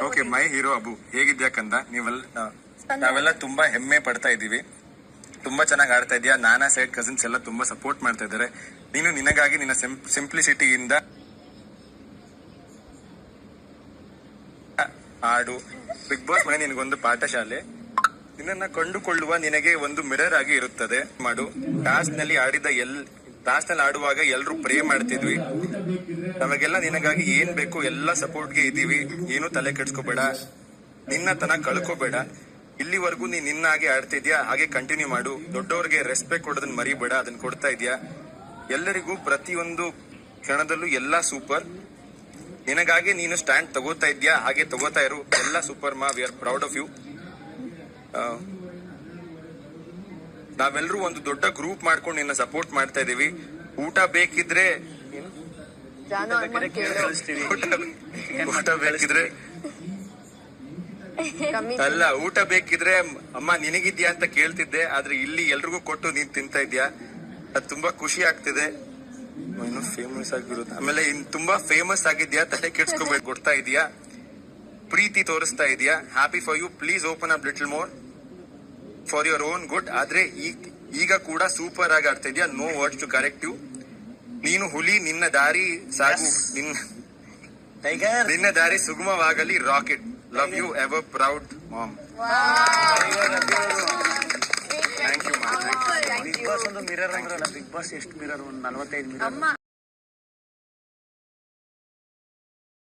Okay, ಮೈ hero Abu, ಹೇಗಿದ್ಯಾ ಕಂದ? ನಾವೆಲ್ಲ ತುಂಬಾ ಹೆಮ್ಮೆ ಪಡ್ತಾ ಇದೀವಿ. ತುಂಬಾ ಚೆನ್ನಾಗಿ ಆಡ್ತಾ ಇದೀಯಾ. ನಾನಾ ಸೈಡ್ ಕಸಿನ್ಸ್ ಎಲ್ಲ ತುಂಬಾ ಸಪೋರ್ಟ್ ಮಾಡ್ತಾ ಇದ್ದಾರೆ. ನೀನು ನಿನಗಾಗಿ ನಿನ್ನ ಸಿಂಪ್ಲಿಸಿಟಿಯಿಂದ ಆಡು. ಬಿಗ್ ಬಾಸ್ ಮನೆ ನಿನಗೊಂದು ಪಾಠಶಾಲೆ. ನಿನ್ನನ್ನ ಕಂಡುಕೊಳ್ಳುವ ನಿನಗೆ ಒಂದು ಮಿರರ್ ಆಗಿ ಇರುತ್ತದೆ. ಮಾಡು. ಟಾಸ್ಕ್ ನಲ್ಲಿ ಆಡುವಾಗ ಎಲ್ರು ಪ್ರೇ ಮಾಡ್ತಿದ್ವಿ. ನಮಗೆಲ್ಲ ನಿನಗಾಗಿ ಏನ್ ಬೇಕು ಎಲ್ಲ ಸಪೋರ್ಟ್ಗೆ ಇದೀವಿ. ಏನು ತಲೆ ಕೆಡ್ಸ್ಕೋಬೇಡ, ನಿನ್ನ ತನ ಕಳ್ಕೋಬೇಡ. ಇಲ್ಲಿವರೆಗೂ ನಿನ್ನ ಹಾಗೆ ಆಡ್ತಿದ್ಯಾ, ಹಾಗೆ ಕಂಟಿನ್ಯೂ ಮಾಡು. ದೊಡ್ಡವ್ರಿಗೆ ರೆಸ್ಪೆಕ್ಟ್ ಕೊಡೋದನ್ನ ಮರಿಬೇಡ, ಅದನ್ನ ಕೊಡ್ತಾ ಇದೀಯಾ. ಎಲ್ಲರಿಗೂ ಪ್ರತಿಯೊಂದು ಕ್ಷಣದಲ್ಲೂ ಎಲ್ಲಾ ಸೂಪರ್. ನಿನಗಾಗಿ ನೀನು ಸ್ಟ್ಯಾಂಡ್ ತಗೋತಾ ಇದ್ಯಾ, ಹಾಗೆ ತಗೋತಾ ಇರು. ಎಲ್ಲ ಸೂಪರ್ ಮಾ, we are proud of you. ನಾವೆಲ್ಲರೂ ಒಂದು ದೊಡ್ಡ ಗ್ರೂಪ್ ಮಾಡ್ಕೊಂಡು ನಿನ್ನ ಸಪೋರ್ಟ್ ಮಾಡ್ತಾ ಇದೀವಿ. ಊಟ ಬೇಕಿದ್ರೆ ಊಟ ಬೇಕಿದ್ರೆ ಅಮ್ಮ ನಿನಗಿದ್ಯಾ ಅಂತ ಕೇಳ್ತಿದ್ದೆ. ಆದ್ರೆ ಇಲ್ಲಿ ಎಲ್ರಿಗೂ ಕೊಟ್ಟು ನೀನ್ ತಿಂತಾ ಇದ್ಯಾ, ಅದು ತುಂಬಾ ಖುಷಿ ಆಗ್ತಿದೆ. ಇನ್ನು ಫೇಮಸ್ ಆಗಿರೋದು, ಆಮೇಲೆ ತುಂಬಾ ಫೇಮಸ್ ಆಗಿದ್ಯಾ, ತಲೆ ಕೆಡ್ಸ್ಕೋಬೇಕು. ಕೊಡ್ತಾ ಇದೀಯಾ, ಪ್ರೀತಿ ತೋರಿಸ್ತಾ ಇದೀಯಾ. Happy for you. Please open up little more for your own good. ಆದ್ರೆ ಈಗ ಕೂಡ ಸೂಪರ್ ಆಗಿ ಆಡ್ತಾ ಇದೀಯಾ. No words to correct you. ನೀನು ಹುಲಿ, ನಿನ್ನ ದಾರಿ ಸಾಗು, ನಿನ್ನ ದಾರಿ ಸುಗಮವಾಗಲಿ. Rocket. Love you ever, proud mom. Thank you. Bigg Boss ಒಂದು ಮಿರರ್ ಅಂದ್ರಲ್ಲ, ಬಿಗ್ ಬಾಸ್ ಎಷ್ಟು ಮಿರರ್? ಒಂದು 45 ಮಿರರ್.